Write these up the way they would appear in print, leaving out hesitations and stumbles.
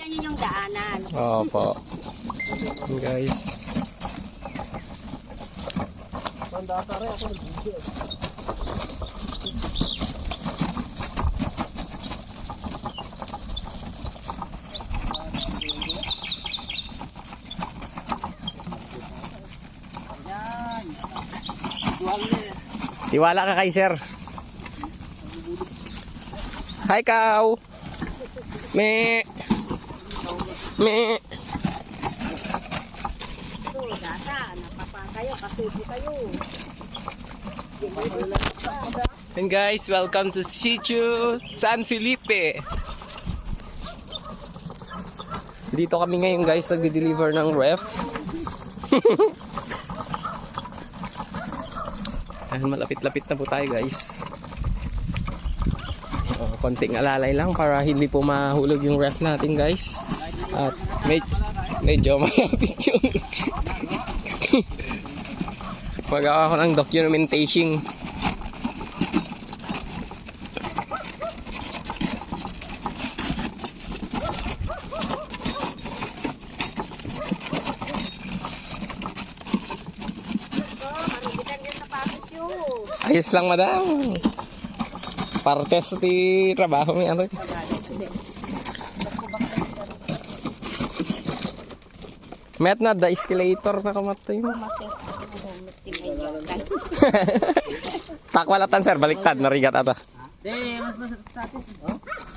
Tingnan nyo yung daanan. Opo. Guys. Tiwala ka kay sir. Hi, cow. Me. Me. Ito, data. Napapa kayo, kasubo kayo. And guys, welcome to Sitio San Felipe. Dito kami ngayon guys, nagde-deliver ng ref. Ayan, malapit-lapit na po tayo guys. Konting alalay lang para hindi po mahulog yung ref natin guys. At medyo malapit yung magawa ko ng documentation. Ayos lang madam. Partes di trabaho may ano. Met na da escalator na kamatay mo. Takwalatan sir, baliktad narigat ata. Mas status.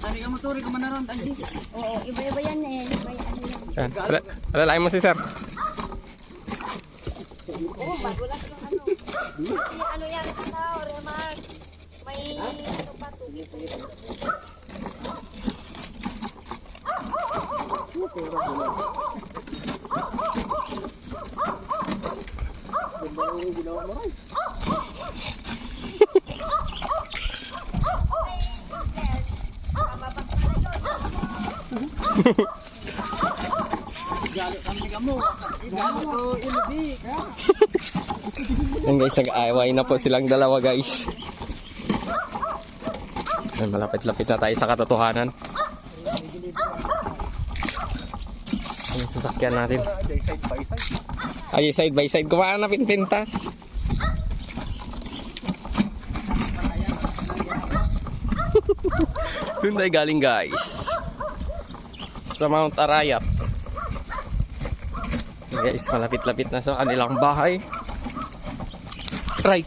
Ari ang motor ko manaron andi. Oo, iba-iba yan eh. Iba yan. Alalain mo si sir. Oo, bago lang yung ano. Kasi ano yan, Remark. May ano pa, tubig. Galo kami kamo. Galo to ilbi. Yan guys, nag-aaway na po silang dalawa guys. Yan, malapit-lapit na tayo sa katotohanan. Yung sasakyan natin. Ay, side by side. Kumaan na pinpintas. Doon tayo galing guys. Sa Mount Arayat. Guys, malapit-lapit na sa kanilang bahay. Right.